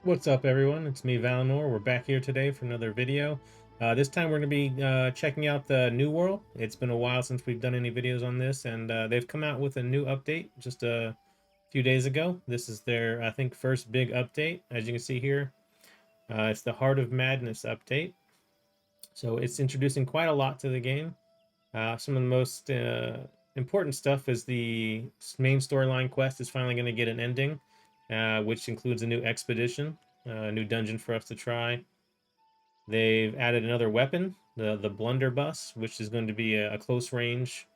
What's up, everyone? It's me, Valinor. We're back here today for another video. This time we're going to be checking out the New World. It's been a while since we've done any videos on this, and they've come out with a new update just a few days ago. This is their, I think, first big update. As you can see here, it's the Heart of Madness update. So it's introducing quite a lot to the game. Some of the most important stuff is the main storyline quest is finally going to get an ending, which includes a new expedition, a new dungeon for us to try. They've added another weapon, the blunderbuss, which is going to be a close range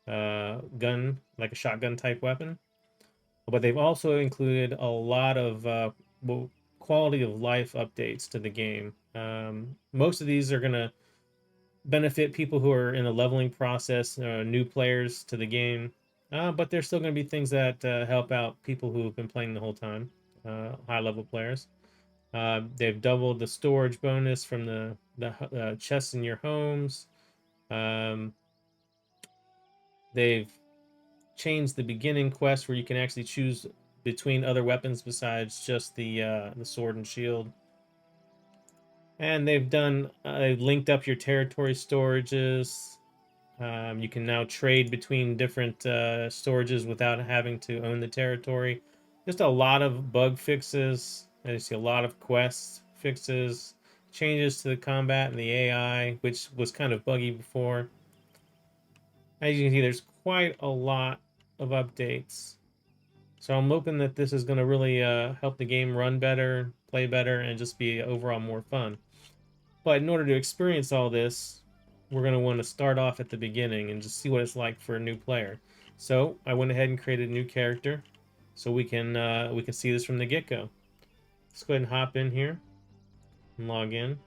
gun, like a shotgun type weapon. But they've also included a lot of quality of life updates to the game. Most of these are going to benefit people who are in the leveling process, new players to the game. But there's still going to be things that help out people who have been playing the whole time, high level players. They've doubled the storage bonus from the chests in your homes. Um, they've changed the beginning quest where you can actually choose between other weapons besides just the sword and shield. And they've linked up your territory storages. You can now trade between different storages without having to own the territory. Just a lot of bug fixes. I see a lot of quest fixes, changes to the combat and the AI, which was kind of buggy before. As you can see, there's quite a lot of updates. So I'm hoping that this is going to really help the game run better, play better, and just be overall more fun. But in order to experience all this, we're going to want to start off at the beginning and just see what it's like for a new player. So I went ahead and created a new character so we can see this from the get-go. Let's go ahead and hop in here and log in.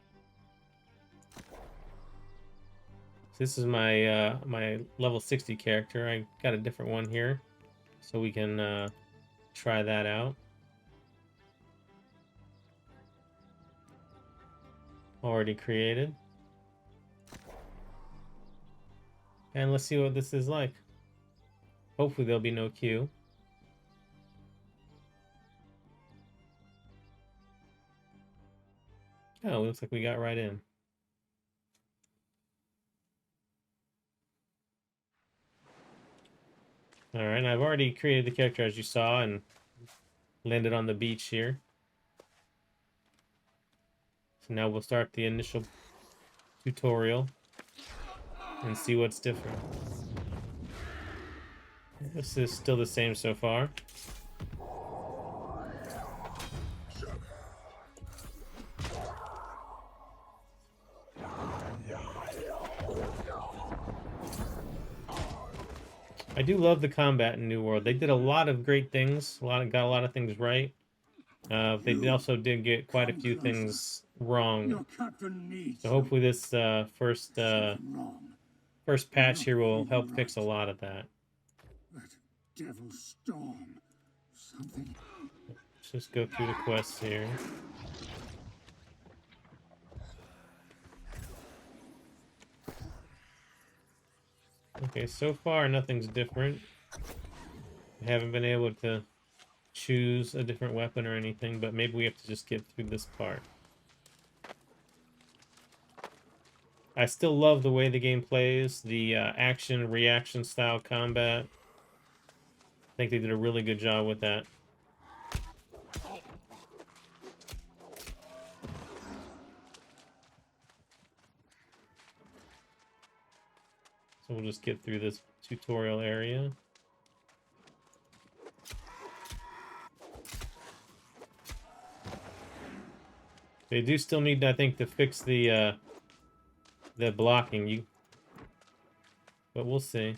So this is my my level 60 character. I got a different one here, so we can try that out. Already created. And let's see what this is like. Hopefully there'll be no queue. Oh, looks like we got right in. All right, I've already created the character as you saw and landed on the beach here. So now we'll start the initial tutorial and see what's different. This is still the same so far. I do love the combat in New World. They did a lot of great things. Got a lot of things right. They also did get quite a few things wrong. So hopefully this first patch here will help fix a lot of that. That devil storm. Something. Let's just go through the quests here. Okay, so far nothing's different. I haven't been able to choose a different weapon or anything, but maybe we have to just get through this part. I still love the way the game plays, the action reaction style combat. I think they did a really good job with that. So we'll just get through this tutorial area. They do still need, I think, to fix the blocking. But we'll see.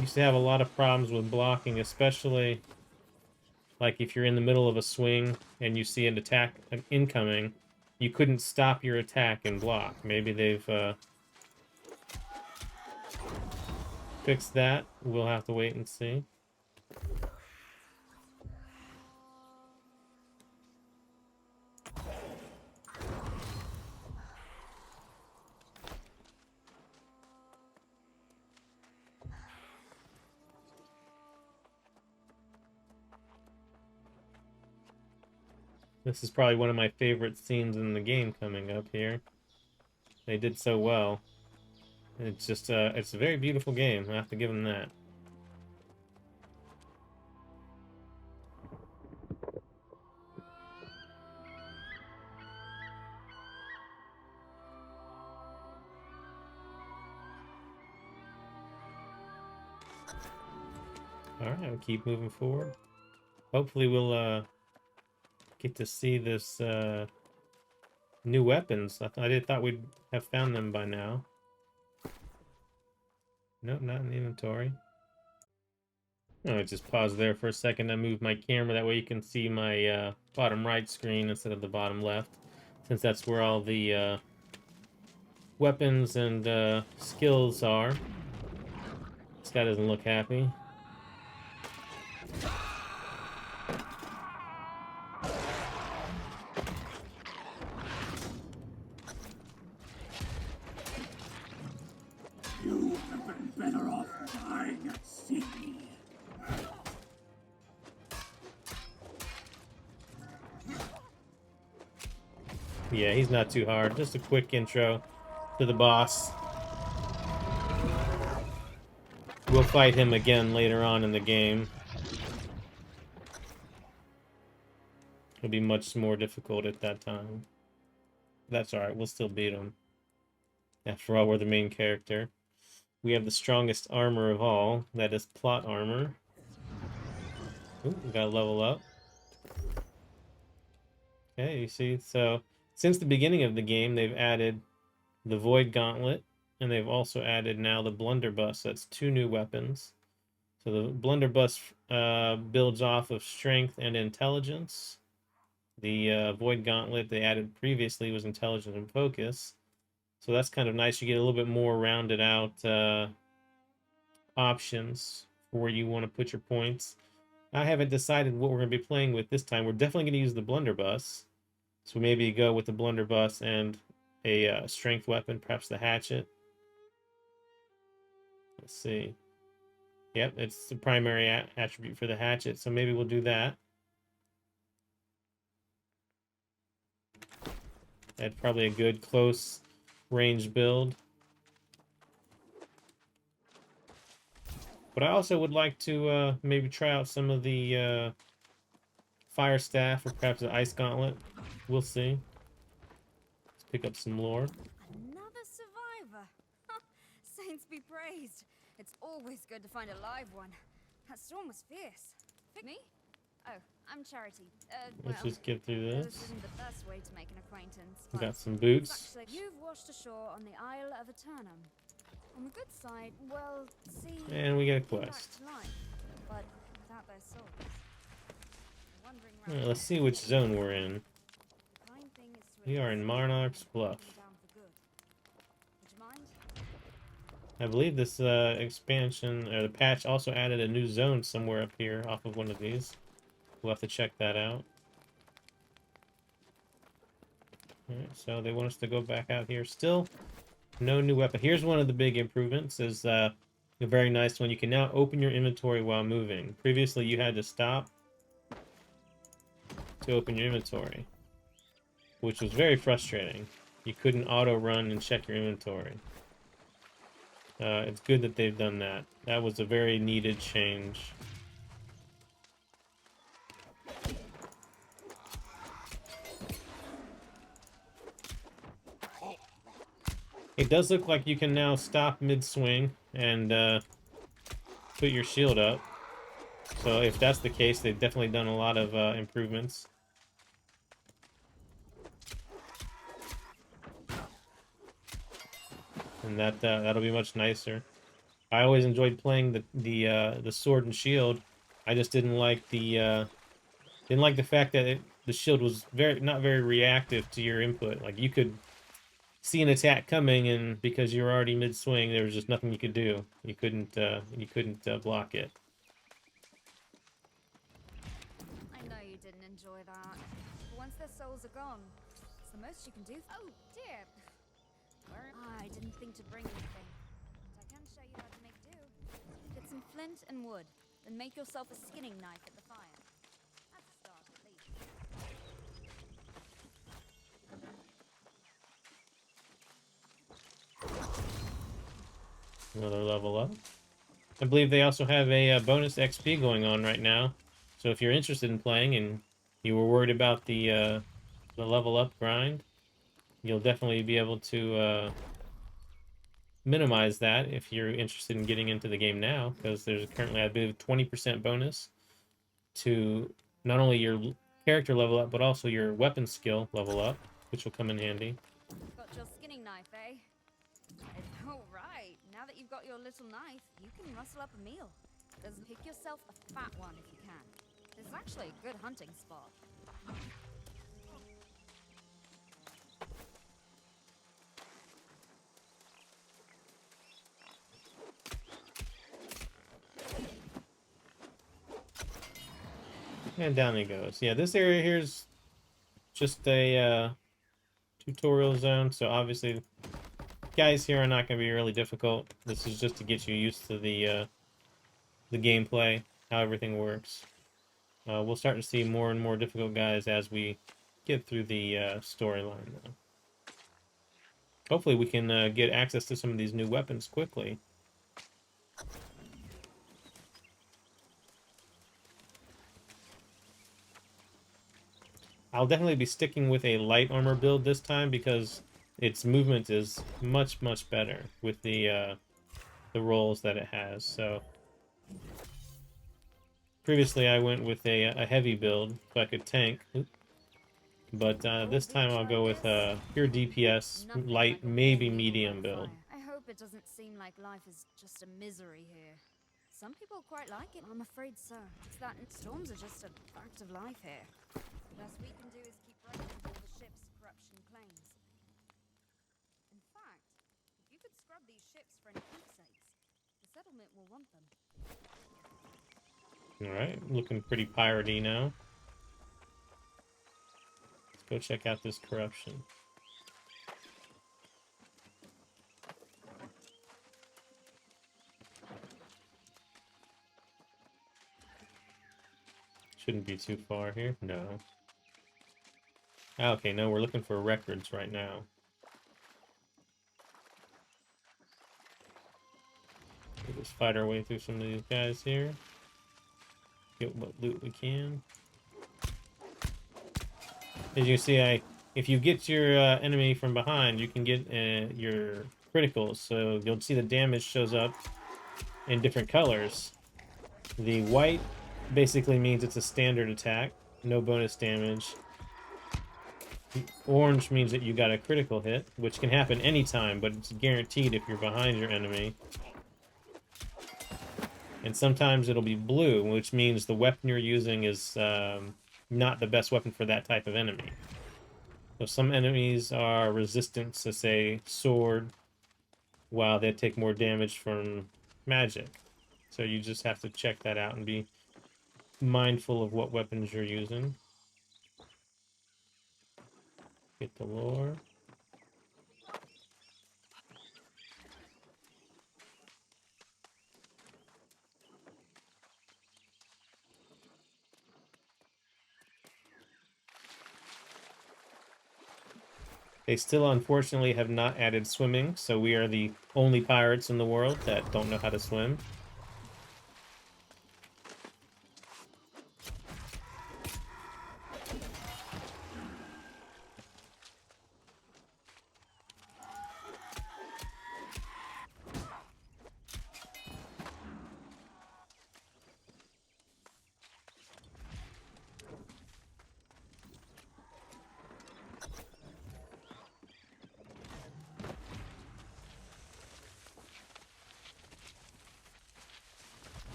Used to have a lot of problems with blocking, especially like if you're in the middle of a swing and you see an attack incoming, you couldn't stop your attack and block. Maybe they've fixed that. We'll have to wait and see. This is probably one of my favorite scenes in the game coming up here. They did so well. It's just, it's a very beautiful game. I have to give them that. Alright, we'll keep moving forward. Hopefully we'll, get to see this, new weapons. I thought we'd have found them by now. Nope, not in the inventory. Oh, I just pause there for a second. I move my camera, that way you can see my bottom right screen instead of the bottom left, since that's where all the weapons and skills are. This guy doesn't look happy. You have been better off dying at sea. Yeah, he's not too hard. Just a quick intro to the boss. We'll fight him again later on in the game. It'll be much more difficult at that time. That's alright, we'll still beat him. After all, we're the main character. We have the strongest armor of all. That is plot armor. Ooh, we gotta level up. Okay, you see, so since the beginning of the game, they've added the Void Gauntlet, and they've also added now the Blunderbuss. That's 2 new weapons. So the Blunderbuss builds off of strength and intelligence. The Void Gauntlet they added previously was intelligence and focus. So that's kind of nice. You get a little bit more rounded out options for where you want to put your points. I haven't decided what we're going to be playing with this time. We're definitely going to use the Blunderbuss. So maybe go with the Blunderbuss and a strength weapon, perhaps the hatchet. Let's see. Yep, it's the primary attribute for the hatchet, so maybe we'll do that. That's probably a good close range build. But I also would like to maybe try out some of the fire staff or perhaps the ice gauntlet. We'll see. Let's pick up some lore. Another survivor. Saints be praised. It's always good to find a live one. That storm was fierce. Me? Oh, I'm Charity. Let's just get through this this. isn't the best way to make an acquaintance. We but got some boots. it's actually- You've washed ashore on the Isle of Eternum. On the good side, well, see, And we get a came back quest. to life, but without their souls. Wandering Alright, around let's see which zone we're in. the kind thing is to We are in Monarch's Bluff. down for good. Would you mind? I believe this expansion, or the patch, also added a new zone somewhere up here off of one of these. We'll have to check that out. Alright, so they want us to go back out here. Still, no new weapon. Here's one of the big improvements, is a very nice one. You can now open your inventory while moving. Previously, you had to stop to open your inventory, which was very frustrating. You couldn't auto-run and check your inventory. It's good that they've done that. That was a very needed change. It does look like you can now stop mid-swing and put your shield up. So if that's the case, they've definitely done a lot of improvements. And that'll be much nicer. I always enjoyed playing the sword and shield. I just didn't like the fact that the shield was not very reactive to your input. Like, you could see an attack coming, and because you're already mid-swing, there was just nothing you could do. You couldn't block it. I know you didn't enjoy that. But once their souls are gone, it's the most you can do. Oh dear. I didn't think to bring anything. But I can show you how to make do. Get some flint and wood, then make yourself a skinning knife at the fire. That's a start, at least. Another level up. I believe they also have a, bonus XP going on right now. So if you're interested in playing and you were worried about the level up grind, you'll definitely be able to minimize that if you're interested in getting into the game now, because there's currently, I believe, 20% bonus to not only your character level up, but also your weapon skill level up, which will come in handy. Got your skinning knife, eh? Oh, right. Now that you've got your little knife, you can rustle up a meal. Pick yourself a fat one if you can. This is actually a good hunting spot. And down he goes. Yeah, this area here's just a tutorial zone, so obviously guys here are not going to be really difficult. This is just to get you used to the gameplay, how everything works. We'll start to see more and more difficult guys as we get through the storyline, though. Hopefully we can get access to some of these new weapons quickly. I'll definitely be sticking with a light armor build this time because its movement is much, much better with the rolls that it has. So previously I went with a heavy build so I could tank. But this time I'll go with pure DPS, light, maybe medium build. I hope it doesn't seem like life is just a misery here. Some people quite like it. I'm afraid so. It's that storms are just a fact of life here. The best we can do is keep breaking all the ship's corruption claims. In fact, if you could scrub these ships for any keepsakes, the settlement will want them. Alright, looking pretty piratey now. Let's go check out this corruption. Shouldn't be too far here. No. Okay, no, we're looking for records right now. We'll just fight our way through some of these guys here. Get what loot we can. As you can see, if you get your enemy from behind, you can get your criticals. So you'll see the damage shows up in different colors. The white basically means it's a standard attack, no bonus damage. Orange means that you got a critical hit, which can happen anytime, but it's guaranteed if you're behind your enemy. And sometimes it'll be blue, which means the weapon you're using is not the best weapon for that type of enemy. So some enemies are resistant to, say, sword, while they take more damage from magic. So you just have to check that out and be mindful of what weapons you're using. Get the lore. They still, unfortunately, have not added swimming, so we are the only pirates in the world that don't know how to swim.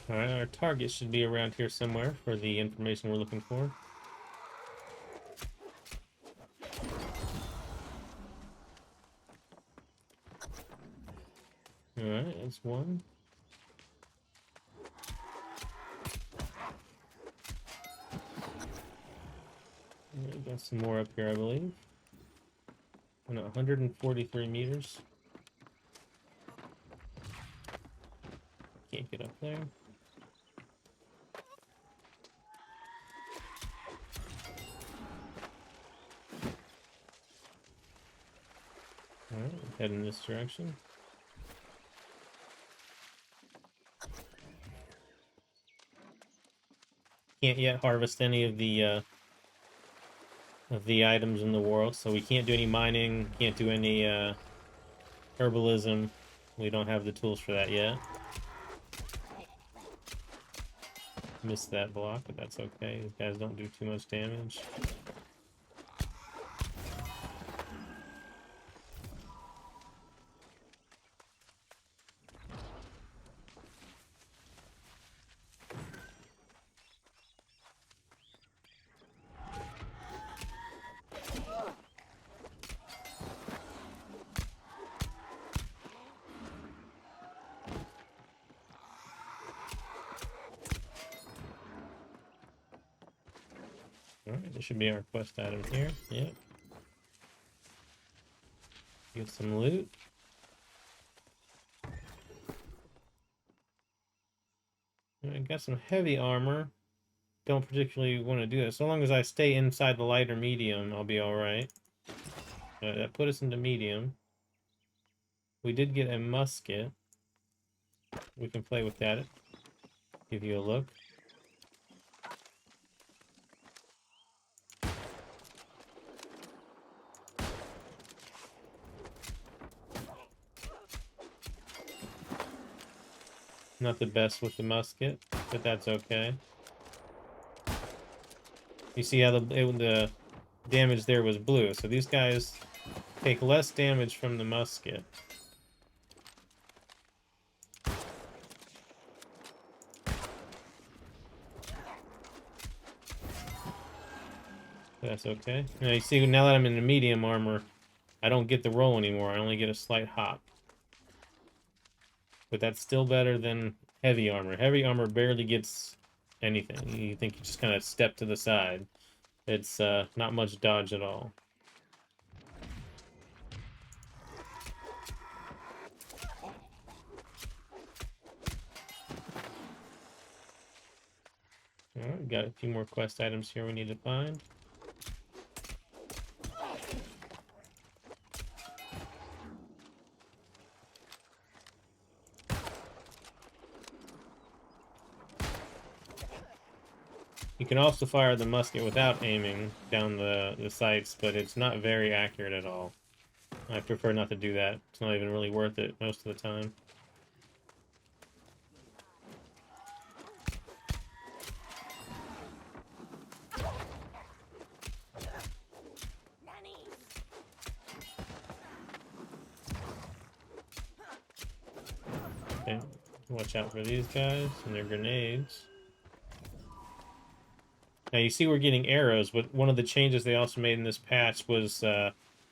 Alright, our target should be around here somewhere for the information we're looking for. Alright, that's one. Alright, got some more up here, I believe. Oh, no, 143 meters. Can't get up there. Alright, head in this direction. can't yet harvest any of the items in the world, so we can't do any mining, can't do any herbalism. We don't have the tools for that yet. Missed that block, but that's okay. These guys don't do too much damage. Alright, this should be our quest item here. Yep. Get some loot. I got some heavy armor. Don't particularly want to do that. So long as I stay inside the light or medium, I'll be alright. That put us into medium. We did get a musket. We can play with that. Give you a look. Not the best with the musket, but that's okay. You see how the damage there was blue, so these guys take less damage from the musket. That's okay. Now you see, now that I'm in the medium armor, I don't get the roll anymore. I only get a slight hop. But that's still better than heavy armor. Heavy armor barely gets anything. You think you just kind of step to the side. It's not much dodge at all. Alright, got a few more quest items here we need to find. You can also fire the musket without aiming down the sights, but it's not very accurate at all. I prefer not to do that. It's not even really worth it most of the time. Okay, watch out for these guys and their grenades. Now you see we're getting arrows, but one of the changes they also made in this patch was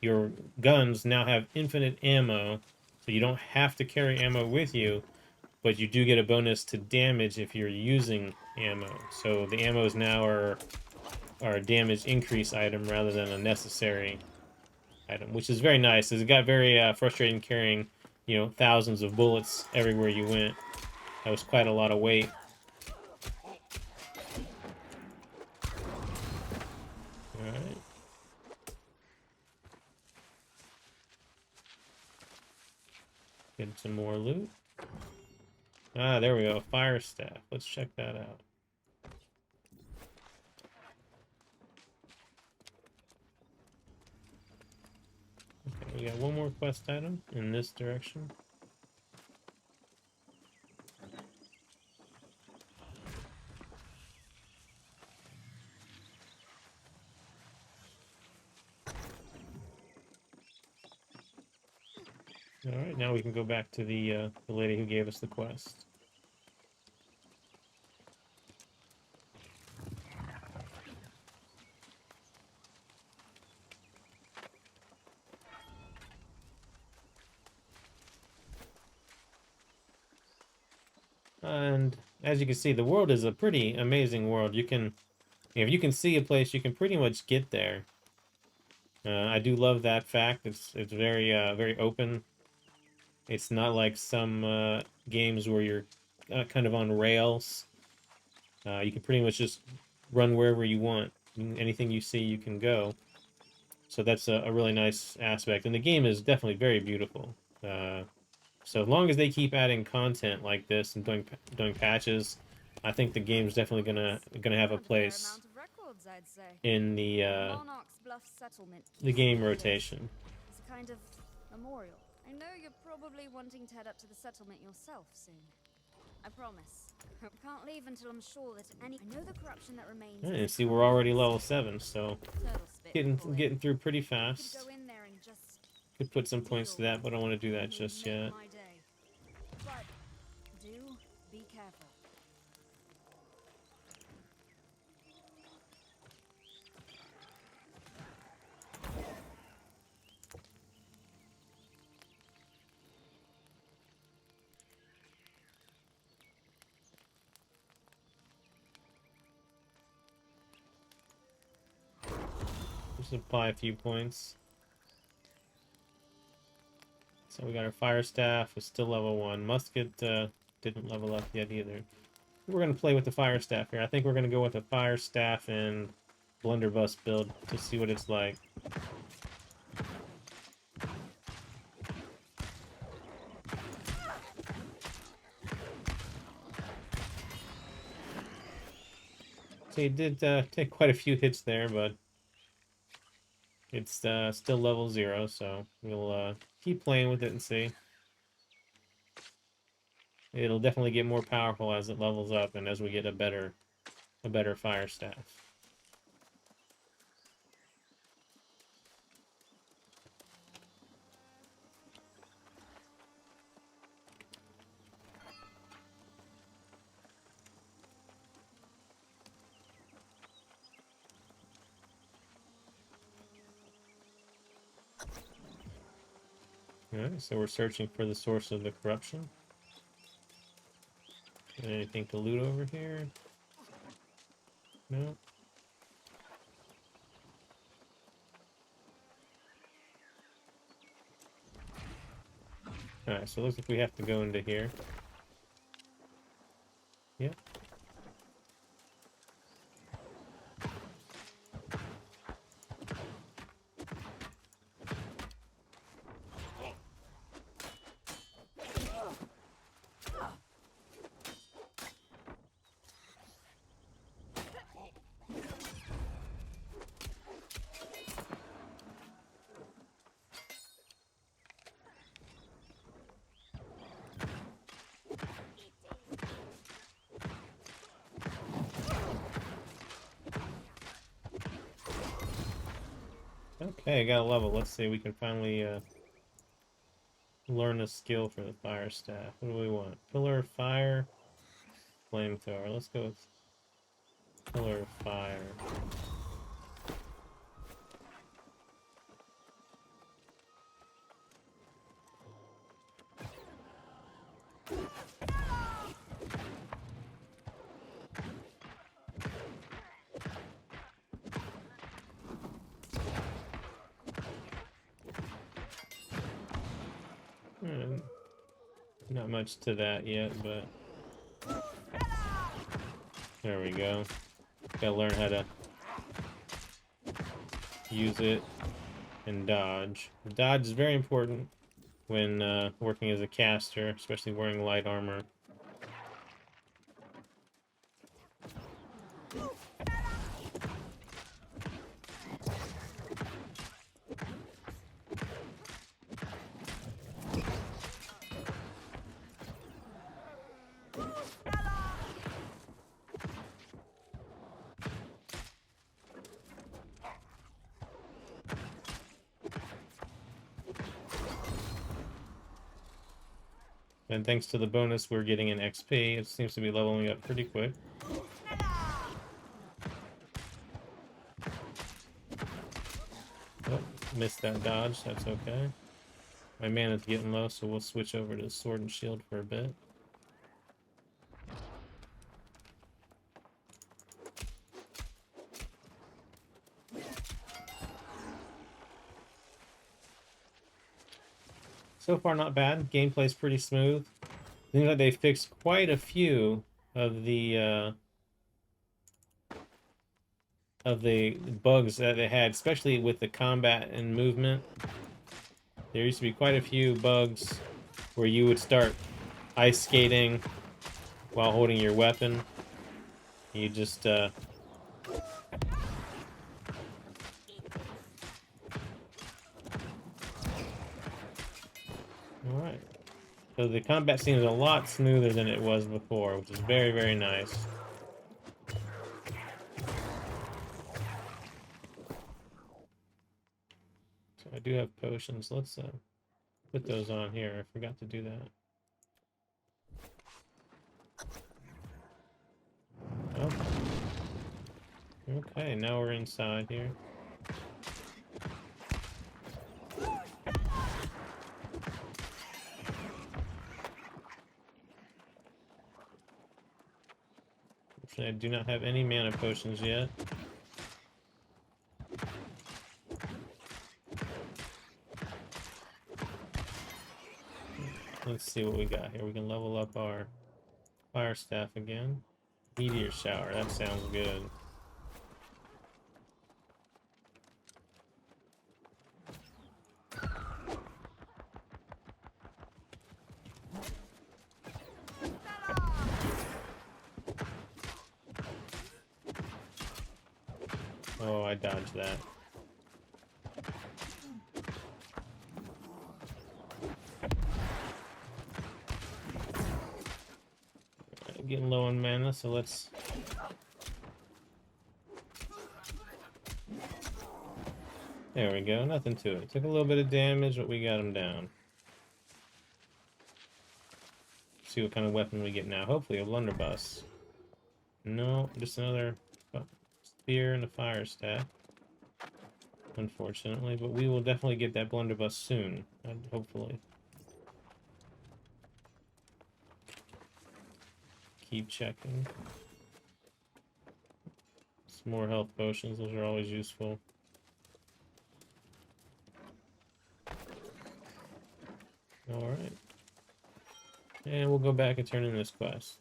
your guns now have infinite ammo, so you don't have to carry ammo with you, but you do get a bonus to damage if you're using ammo. So the ammos now are a damage increase item rather than a necessary item, which is very nice. It got very frustrating carrying, thousands of bullets everywhere you went. That was quite a lot of weight. Alright. Get some more loot. Ah, there we go. Fire staff. Let's check that out. Okay, we got one more quest item in this direction. Alright, now we can go back to the lady who gave us the quest. And as you can see, the world is a pretty amazing world. If you can see a place, you can pretty much get there. I do love that fact. It's very very open. It's not like some games where you're kind of on rails. You can pretty much just run wherever you want. Anything you see, you can go. So that's a really nice aspect. And the game is definitely very beautiful. So as long as they keep adding content like this and doing patches, I think the game's definitely gonna have a place Records, I'd say. in Monarch's Bluff settlement. the game rotation. It's a kind of memorial. I know you're probably wanting to head up to the settlement yourself soon. I promise. I can't leave until I'm sure that I know the corruption that remains. And see, we're already level 7, so getting through pretty fast. Go in there and just Could put some points to that, but I don't want to do that just yet. But do be careful. Just apply a few points. So we got our fire staff. It's still level 1. Musket didn't level up yet either. We're gonna play with the fire staff here. I think we're gonna go with a fire staff and blunderbuss build to see what it's like. So he did take quite a few hits there, but it's still level 0, so we'll keep playing with it and see. It'll definitely get more powerful as it levels up and as we get a better fire staff. Alright, so we're searching for the source of the corruption. Anything to loot over here? No. Alright, so it looks like we have to go into here. Yep. Okay, got a level. Let's see, we can finally learn a skill for the fire staff. What do we want? Pillar of fire, flamethrower. Let's go with pillar of fire. Not much to that yet, but there we go. Gotta learn how to use it and dodge. Dodge is very important when working as a caster, especially wearing light armor. And thanks to the bonus, we're getting an XP. It seems to be leveling up pretty quick. Oh, missed that dodge. That's okay. My mana's getting low, so we'll switch over to sword and shield for a bit. So far, not bad. Gameplay's pretty smooth. I think that they fixed quite a few of the bugs that they had, especially with the combat and movement. There used to be quite a few bugs where you would start ice skating while holding your weapon, You just Alright. So the combat seems a lot smoother than it was before, which is very, very nice. So I do have potions. Let's put those on here. I forgot to do that. Oh. Okay, now we're inside here. I do not have any mana potions yet. Let's see what we got here. We can level up our fire staff again. Meteor shower, that sounds good. Oh, I dodged that. Getting low on mana, so let's... There we go, nothing to it. Took a little bit of damage, but we got him down. See what kind of weapon we get now. Hopefully a blunderbuss. No, just another spear and a fire staff. Unfortunately, but we will definitely get that blunderbuss soon, hopefully. Keep checking. Some more health potions, those are always useful. Alright. And we'll go back and turn in this quest.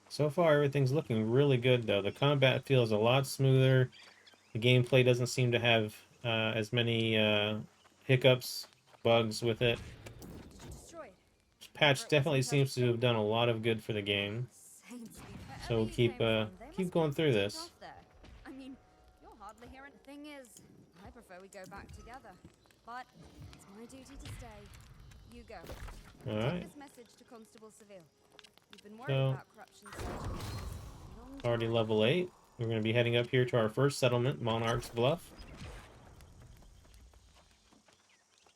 So far, everything's looking really good, though. The combat feels a lot smoother. The gameplay doesn't seem to have as many hiccups, bugs with it. This patch definitely seems to have done a lot of good for the game. So we'll keep going through this. I mean, you're hardly hearing. The thing is, I prefer we go back together. But it's my duty to stay. You go. Alright. Take this message to Constable Seville. You've been worried about corruption surgery. Already level 8. We're going to be heading up here to our first settlement, Monarch's Bluff.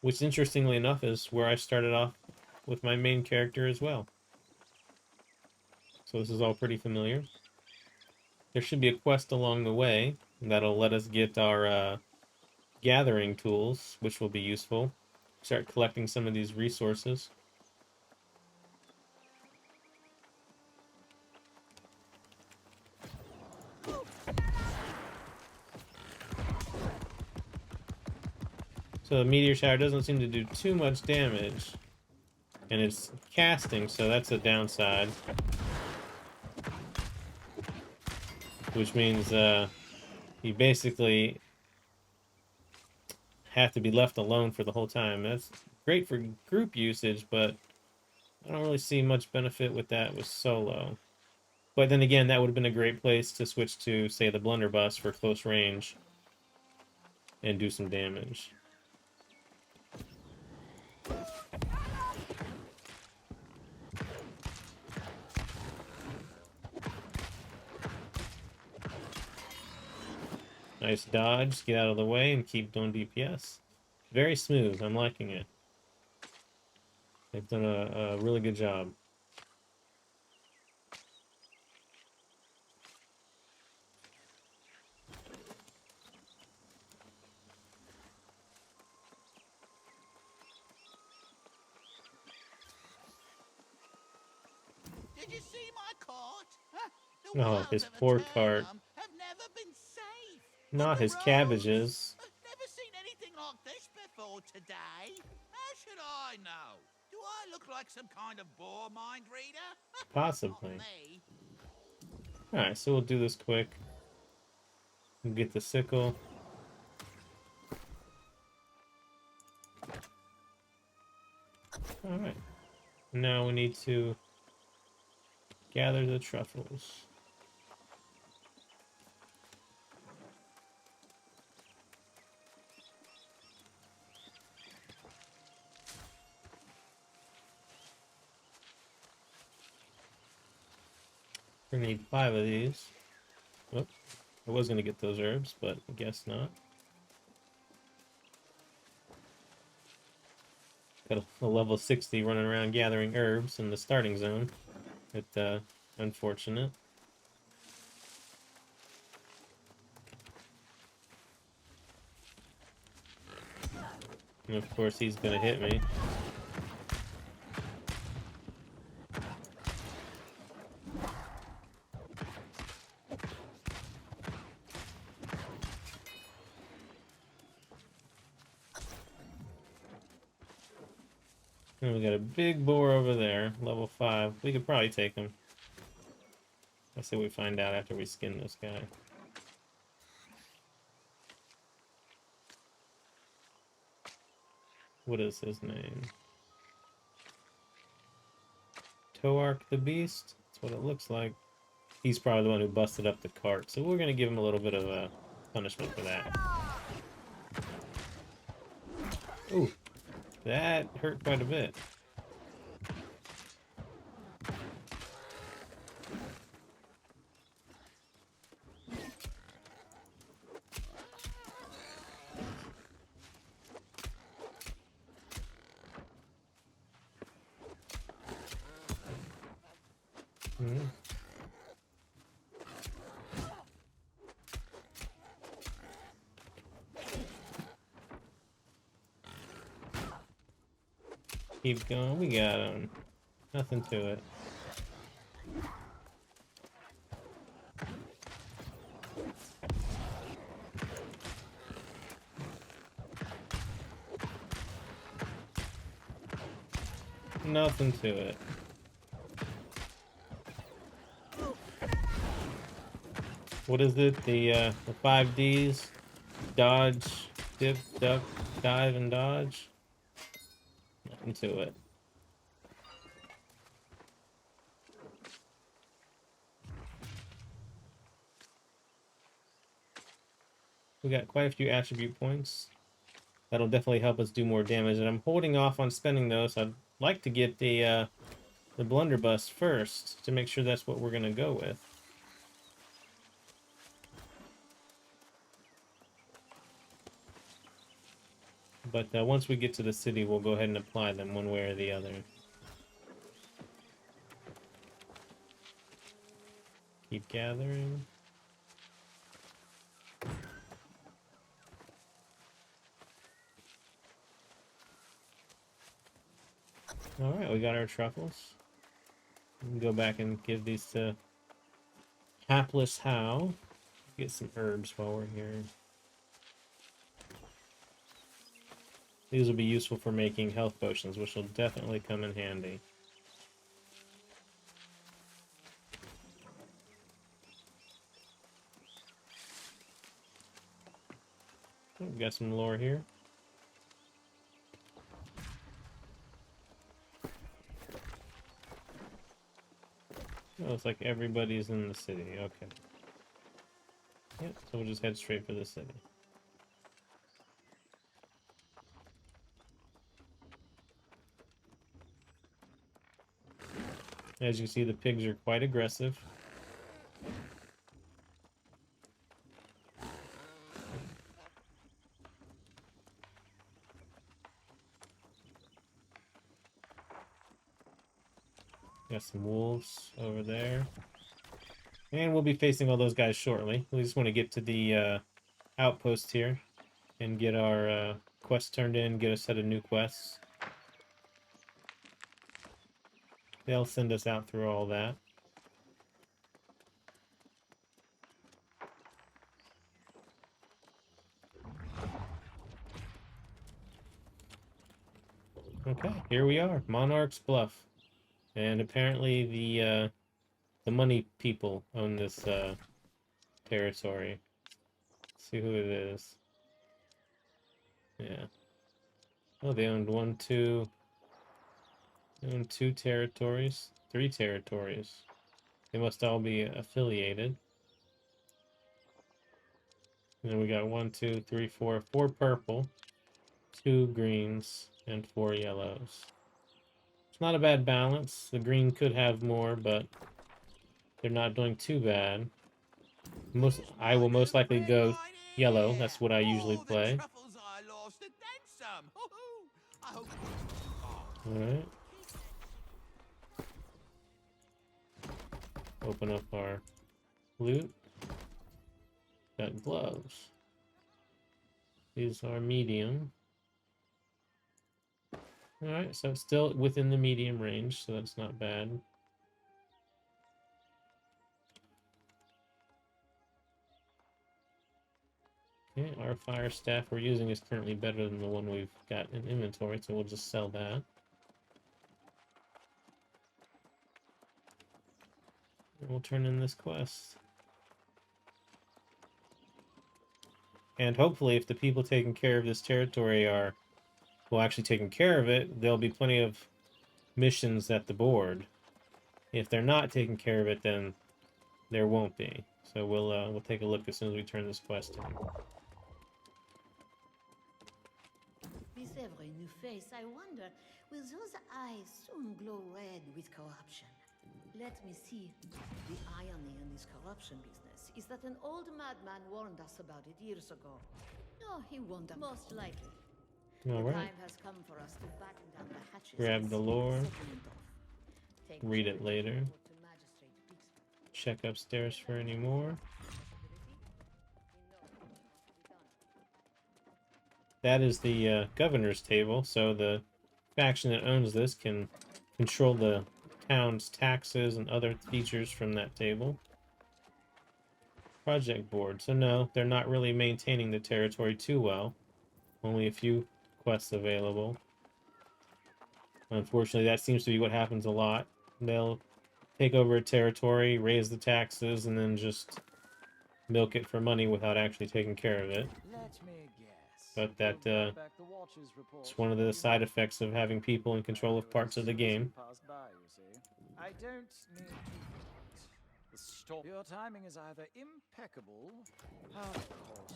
Which, interestingly enough, is where I started off with my main character as well. So this is all pretty familiar. There should be a quest along the way that'll let us get our gathering tools, which will be useful. Start collecting some of these resources. So the meteor shower doesn't seem to do too much damage. And it's casting, so that's a downside. Which means you basically have to be left alone for the whole time. That's great for group usage, but I don't really see much benefit with that with solo. But then again, that would have been a great place to switch to, say, the blunderbuss for close range and do some damage. Nice dodge, get out of the way, and keep doing DPS. Very smooth, I'm liking it. They've done a really good job. Did you see my cart? Huh? Oh, wilds his of the poor Turnham cart. Have never been safe. Not And the his roads? cabbages. I've never seen anything like this before today. How should I know? Do I look like some kind of bore mind reader? Possibly. Not me. Alright, so we'll do this quick. We'll get the sickle. Alright. Now we need to gather the truffles. We're gonna need 5 of these. Oh, I was gonna get those herbs, but I guess not. Got a level 60 running around gathering herbs in the starting zone. It's unfortunate. And of course he's gonna hit me. And we got a big boar over there, level 5. We could probably take him. I say we find out after we skin this guy. What is his name? Toark the Beast? That's what it looks like. He's probably the one who busted up the cart, so we're gonna give him a little bit of a punishment for that. Ooh, that hurt quite a bit. Hmm. Keep going, we got him. Nothing to it. Nothing to it. What is it? The 5 Ds? Dodge, dip, duck, dive, and dodge? Nothing to it. We got quite a few attribute points. That'll definitely help us do more damage, and I'm holding off on spending those. I'd like to get the blunderbuss first to make sure that's what we're gonna go with. But once we get to the city, we'll go ahead and apply them one way or the other. Keep gathering. Alright, we got our truffles. We can go back and give these to Hapless How. Get some herbs while we're here. These will be useful for making health potions, which will definitely come in handy. Oh, we got some lore here. Oh, looks like everybody's in the city. Okay. Yep, so we'll just head straight for the city. As you can see, the pigs are quite aggressive. Got some wolves over there. And we'll be facing all those guys shortly. We just want to get to the outpost here and get our quest turned in, get a set of new quests. They'll send us out through all that. Okay, here we are, Monarch's Bluff. And apparently the money people own this territory. Let's see who it is. Yeah. Oh, they owned 1, 2, And 2 territories, 3 territories. They must all be affiliated. And then we got 1, 2, 3, 4 purple, 2 greens, and 4 yellows. It's not a bad balance. The green could have more, but they're not doing too bad. I will most likely go yellow. That's what I usually The play. truffles I lost and then some. Hoo-hoo. I hope. Alright. Open up our loot. Got gloves. These are medium. Alright, so it's still within the medium range, so that's not bad. Okay, our fire staff we're using is currently better than the one we've got in inventory, so we'll just sell that. And we'll turn in this quest. And hopefully, if the people taking care of this territory are, well, actually taking care of it, there'll be plenty of missions at the board. If they're not taking care of it, then there won't be. So we'll take a look as soon as we turn this quest in. With every new face, I wonder, will those eyes soon glow red with corruption? Let me see. The irony in this corruption business is that an old madman warned us about it years ago. No, he won't, most likely. All The right. time has come for us to batten down the hatches. Grab and the see lore. settlement off. Take Read it Jared later. to Magistrate Bixby. Check upstairs for any more. That is the governor's table, so the faction that owns this can control the town's taxes and other features from that table. Project board. So no, they're not really maintaining the territory too well. Only a few quests available. Unfortunately, that seems to be what happens a lot. They'll take over a territory, raise the taxes, and then just milk it for money without actually taking care of it. Let me guess. But that, You'll bring back the Watcher's report it's one of the side effects of having people in control of parts of the game. Passed by, you see. I don't need to wait. The storm. Your timing is either impeccable. Of course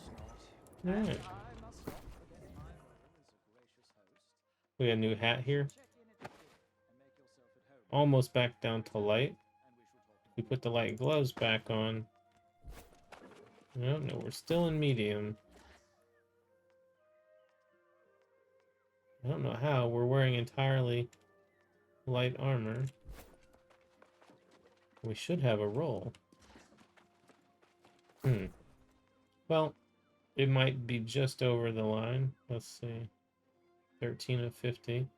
not. Alright. And I must not forget my role as a gracious host. We got a new hat here. Check in at the gate and make yourself at home. Almost back down to light. And we shall talk. We put the light gloves back on. No, we're still in medium. I don't know how. We're wearing entirely light armor. We should have a roll. Well, it might be just over the line. Let's see. 13 of 50.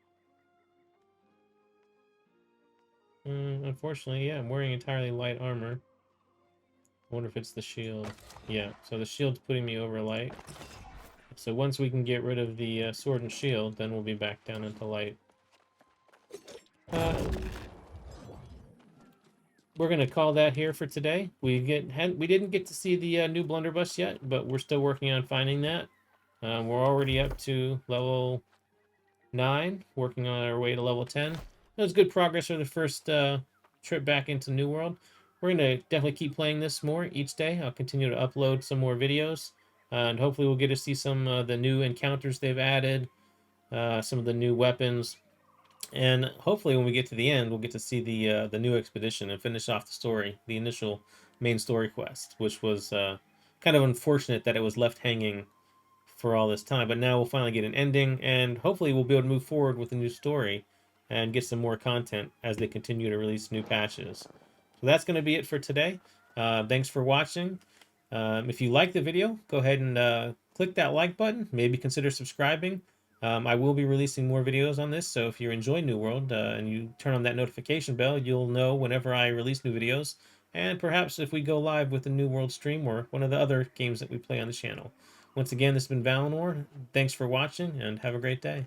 Unfortunately, yeah, I'm wearing entirely light armor. I wonder if it's the shield. Yeah, so the shield's putting me over light. So once we can get rid of the sword and shield, then we'll be back down into light. We're gonna call that here for today. We didn't get to see the new blunderbuss yet, but we're still working on finding that. We're already up to level 9, working on our way to level 10. That was good progress for the first trip back into New World. We're gonna definitely keep playing this more each day. I'll continue to upload some more videos, and hopefully we'll get to see some of the new encounters they've added, some of the new weapons. And hopefully when we get to the end, we'll get to see the new expedition and finish off the story, the initial main story quest, which was kind of unfortunate that it was left hanging for all this time. But now we'll finally get an ending, and hopefully we'll be able to move forward with a new story and get some more content as they continue to release new patches. So that's going to be it for today. Thanks for watching. If you like the video, go ahead and click that like button. Maybe consider subscribing. I will be releasing more videos on this, so if you enjoy New World and you turn on that notification bell, you'll know whenever I release new videos, and perhaps if we go live with a New World stream or one of the other games that we play on the channel. Once again, this has been Valinor. Thanks for watching, and have a great day.